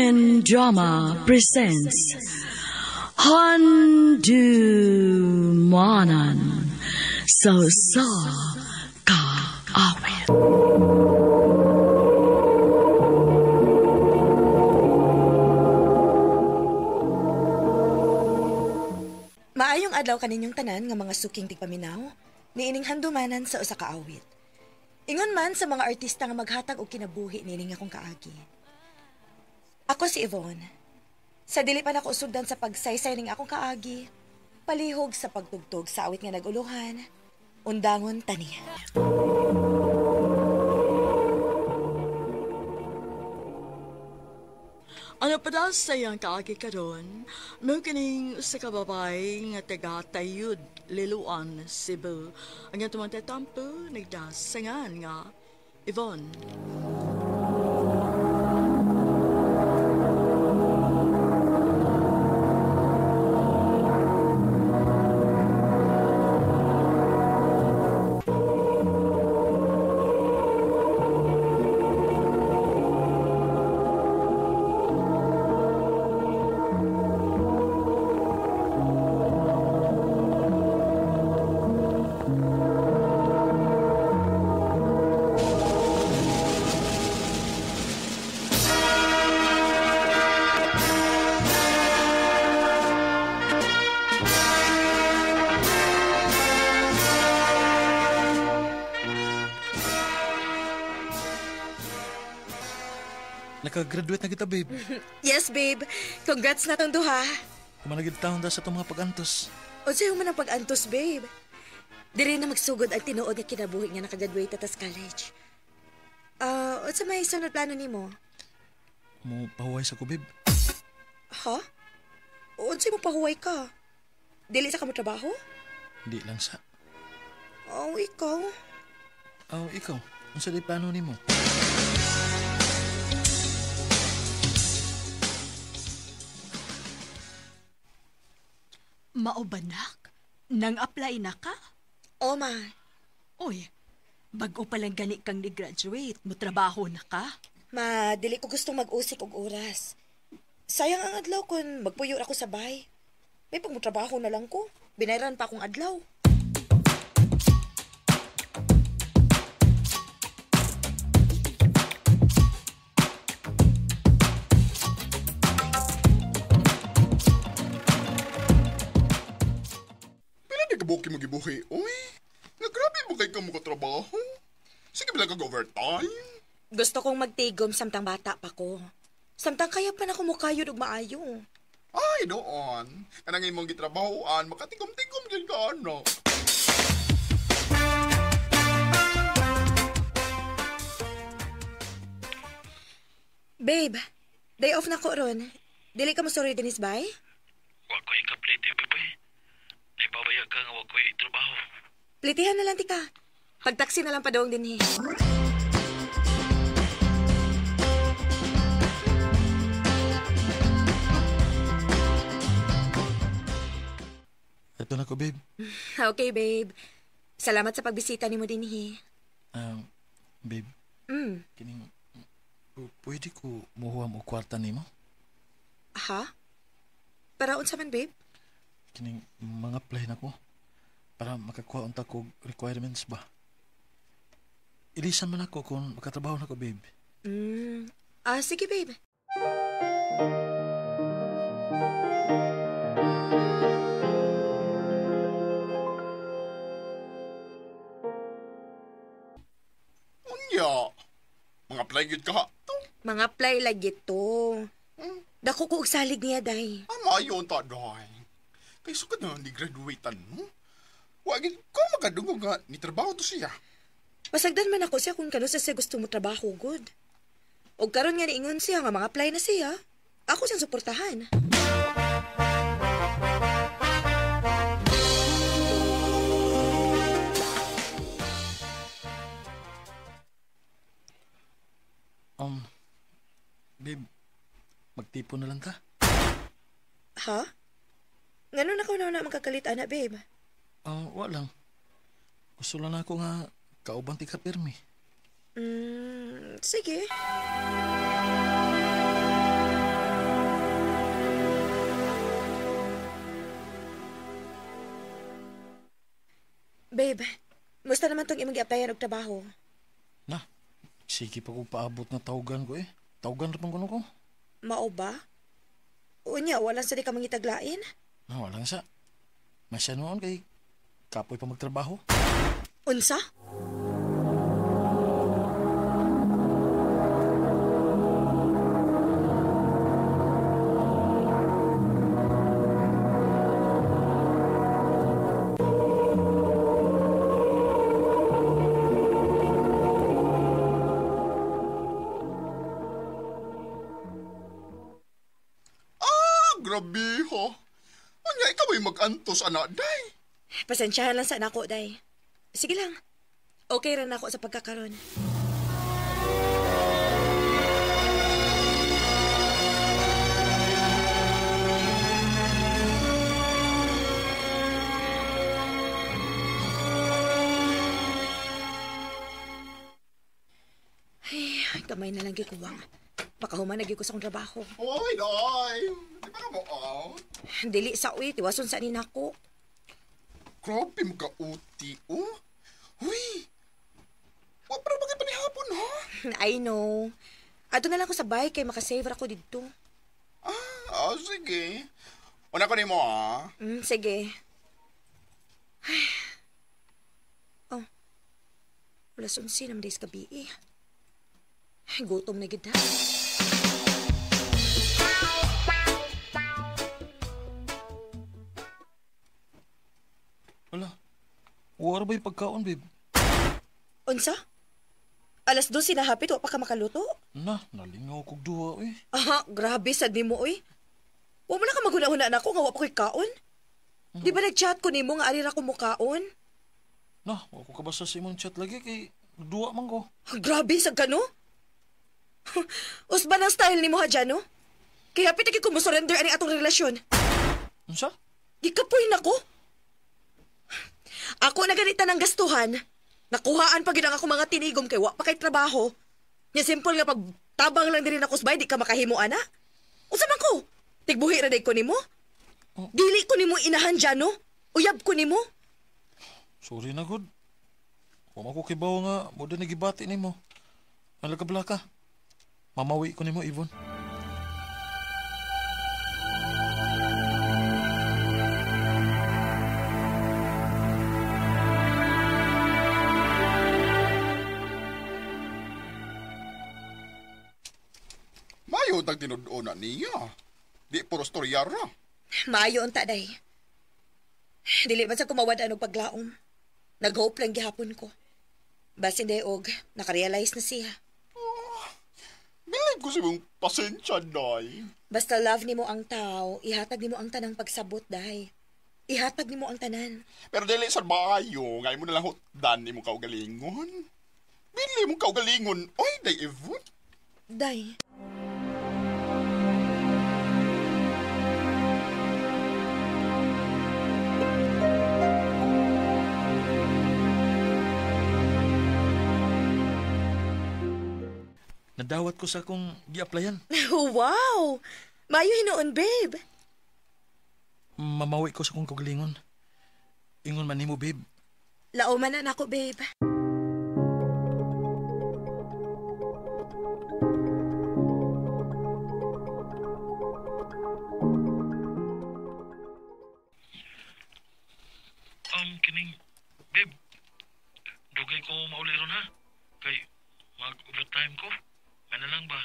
and Drama presents Handumanan sa Kaawit. Maayong adlaw kaninyong tanan nga mga suking tigpaminaw, niining handumanan sa usa ka awit. Ingon man sa mga artista nga maghatag og kinabuhi niining akong kaagi. Ako si Yvonne. Sa dili pa nako usugdan sa pagsaysay ning akong kaagi, palihog sa pagtugtog sa awit nga naguluhan, undangon tani. Ano pa daw sayang kaagi karon? May kining sa kababay nga taga Tayud, Liloan, Cebu. Ang nga tumantatampo, nagdasangan nga Yvonne. Naka-graduate na kita, babe. Yes, babe. Congrats na tong duha. Kumanagid taon da sa itong mga pag-antos. O sa'yo man ang pag-antos, babe. Diri na magsugod ang tinuod nga kinabuhi nga nakagraduate atas college. O sa may sunod plano nimo? Mo pahuway sa ko, babe. Ha? O sa'yo mo pahuway ka? Dili sa kamo trabaho? Hindi lang sa... Ikaw? Ikaw. Ang sa di plano ni mo? Maubanak? Nang apply na ka? O, ma. Uy, bago pa lang gani kang ni-graduate, mo trabaho na ka? Ma, dili ko gustong mag-usik og oras. Sayang ang adlaw kung magpuyo ako sa bay. May pagmutrabaho na lang ko. Binayran pa akong adlaw. Buki mo gibuhi. Uy, nagrabe mo kay ka mo katrabaho. Sige bilang kag-overtime. Gusto kong magtigom samtang bata pa ko. Samtang kaya pa na kumukayod og maayo. Ay, doon. Kanang imong gitrabahoan, makatigom-tigom dyan ka, ano. Babe, day off na ko ron. Dili ka mo sorry dinis bay? Wa ko yung kaplete, babe. Naibabaya ka nga wag ko'y trabaho. Plitihan na lang tika. Pagtaksi na lang pa doong din Ito na ko, babe. Okay, babe. Salamat sa pagbisita ni mo din Babe. Kining... Pwede ko muhuam o kwarta ni mo? Ha? Para unsa man, babe? Kining mga apply na ko para makakuha unta ko requirements ba. Ilisan man ako kung makatrabaho na ko, babe. Sige, babe. Unya, mga apply yun ka. Mga apply lagi to. Dako ko og salig niya, day. Mayon ta, day. Kaya sukad na ni-graduatean mo. Wagin ko makadungog nga ni trabaho to siya. Pasagdan man ako siya kung kano siya gusto mo trabaho, good. O karon nga niingon siya nga mga apply na siya. Ako siyang suportahan. Babe, magtipon na lang ka. Ha? Ngano na ko na magkakalit, ana, babe? Walang. Gusto lang ako nga kauban ti ka pirmi. Sige. Babe, musta naman tong imong gi-applyan og trabaho? Na, sige pa ko paabot na tawgan ko eh. Tawgan rin ko ko. Mao ba? Unya, walang sa di ka mangitaglain? Na, walang sa. Masya noon kay kapoy pa magtrabaho. Unsa? Grabe ha. Anya, ikaw ay mag-antos, anak, day. Pasensyahan lang sa nako, day. Sige lang. Okay rin ako sa pagkakaroon. Ay, kamay na lang gikuwang. Pakahuman na ko sa akong trabaho. Hoy, day. Di ba ka mo out? Dili sa uy, tiwason sa nin ako. Grabe mo ka uti, oh. Huy. Wa para bagay panihapon, ha? I know. Ato na lang ko sa bahay kay makasave ako dito. Sige. Una ko ni mo, ha? Sige. Ay. Oh. Wala 11 naman days gabi eh. Ay, gutom na gid ha. Wala. Wala ba yung pagkaon, babe? Unsa? Alas 12 na hapit, wa pa ka makaluto? Na, nalingaw kog duha eh. Aha, grabe sad nimo oy. Wa mo na ka maghuna-huna na ako nga wa pa ko'y kaon? Di ba nag-chat ko nimo nga arira ko mo kaon? Na, ako kabasa sa imong chat lagi kay duha man ko. Grabe sad ka no? Usban ang style nimo ha dyan no? Kaya hapit ko mo surrender ani atong relasyon. Unsa? Gikapoy na ko. Ako na ganita ng gastuhan. Nakuhaan pa gid ang ako mga tinigom kay wa pa kay trabaho. Nya simple nga pag tabang lang diri na kusbay di ka makahimo ana. Unsa man ko? Tigbuhi ra day ko nimo? Dili ko nimo inahan dyan no? Uyab ko nimo? Sorry na, good. Kung ako kibaw nga, mo din nagibati ni mo. Malagabla ka. Mamawi ko ni mo, Yvonne. Mayo tag tinud-o na niya. Di puro storya ra. Maayo unta day. Dili man sa kumawad ano paglaom. Nag-hope lang gihapon ko. Basin day og nakarealize na siya. Bilib ko sa mong pasensya, day. Basta love nimo ang tao, ihatag nimo ang tanang pagsabot day. Ihatag nimo ang tanan. Pero dili sa bayo, ngay mo na lang hotdan ni mong kaugalingon. Bili mong kaugalingon. Oy, day Yvonne. Day. Nadawat ko sa akong gi-applyan. Wow! Mayo hinuon, babe. Mamawi ko sa akong kagalingon. Ingon man nimo, babe. Lauman na nako, babe. Kining, babe, dugay ko mauli ron ha. Kay, mag-overtime ko. Ano lang ba?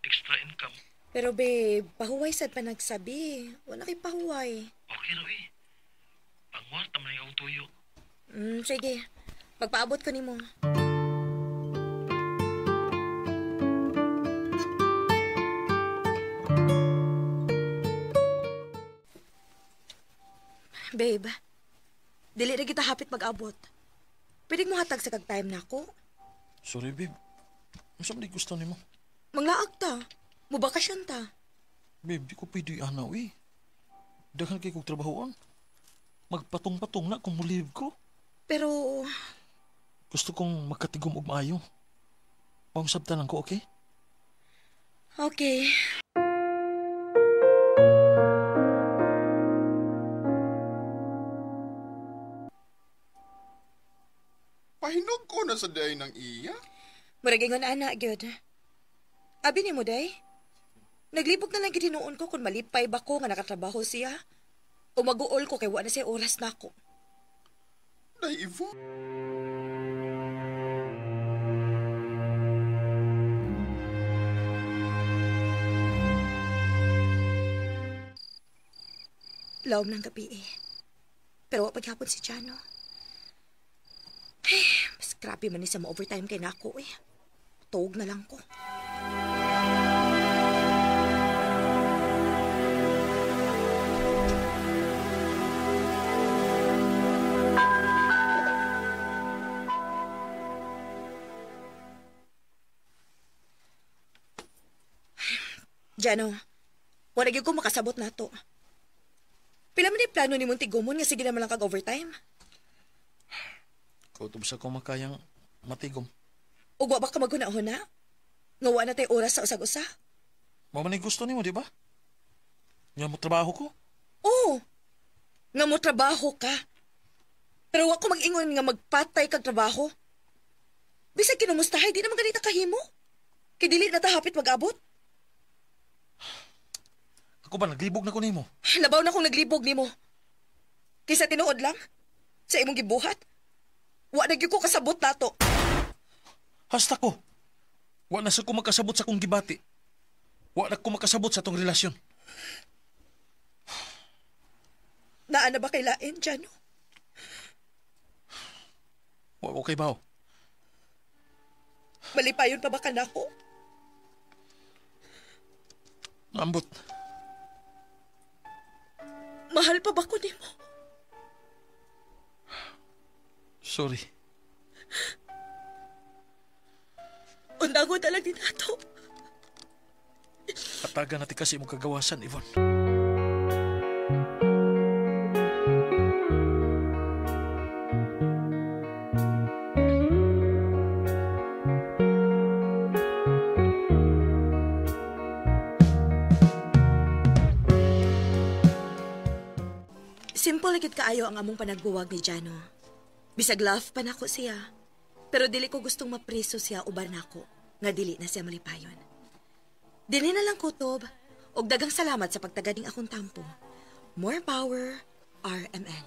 Extra income. Pero babe, pahuway sad pa nagsabi. Wala kay pahuway. Okay raw eh. Pangwat naman yung tuyo. Sige. Pagpaabot ko nimo. Babe, dili na kita hapit mag-abot. Pwede mo hatag sa kag-time na ako? Sorry, babe. Masa man di gusto nimo? Manglaag ta. Mubakasyon ta. Babe, di ko pwede anaw eh. Daghan kay kong trabahoan. Magpatong-patong na kung mulib ko. Pero, Gusto kong magkatigom og maayo. Pangsabtan lang ko, okay? okay. sa day ng iya? Murag ingon ana gyud. Abi ni mo day. Naglibog na lang gid hinuon ko kung malipay ba ko nga nakatrabaho siya. O mag-uol ko kay wa na siya oras nako. Day, Ivo. Lawom ng gabi eh. Pero wa paghapon si Jano. Mas grabe man ni sa ma-overtime kay nako eh. Tuog na lang ko. Jano, wala gyud ko makasabot nato. Pila man ni plano ni mong tigumon nga sige naman lang kag overtime. Kautob sa ko makayang matigom. Ug wa ba ka magunahon na? Nga wa na tay oras sa usag-usa? Mao man gusto nimo, di ba? Nga mo trabaho ko. Oo. Nga mo trabaho ka. Pero wa ko mag-ingon nga magpatay kag trabaho. Bisag kinumustahay, di naman ganita kahimo. Kay dili na ta hapit mag-abot. Ako ba naglibog na ko nimo? Labaw na kong naglibog nimo. Kaysa tinuod lang, sa imong gibuhat, wa na gyud ko kasabot nato. Hasta ko. Wa na sa ko makasabot sa kong gibati. Wa na ko makasabot sa tong relasyon. Naa na ba kay lain, Jano? Wa ko kay baw. Malipayon pa ba ka nako? Ambot. Mahal pa ba ko nimo? Sorry. Undago na lang din nato. Katagan natin kasi mong kagawasan, Yvonne. Simple lagit kaayo ang among panagbuwag ni Jano. Bisag love pa nako siya. Pero dili ko gustong mapriso siya uban nako nga dili na siya malipayon. Dili na lang kutob og dagang salamat sa pagtaganing akong tampo. More power, RMN.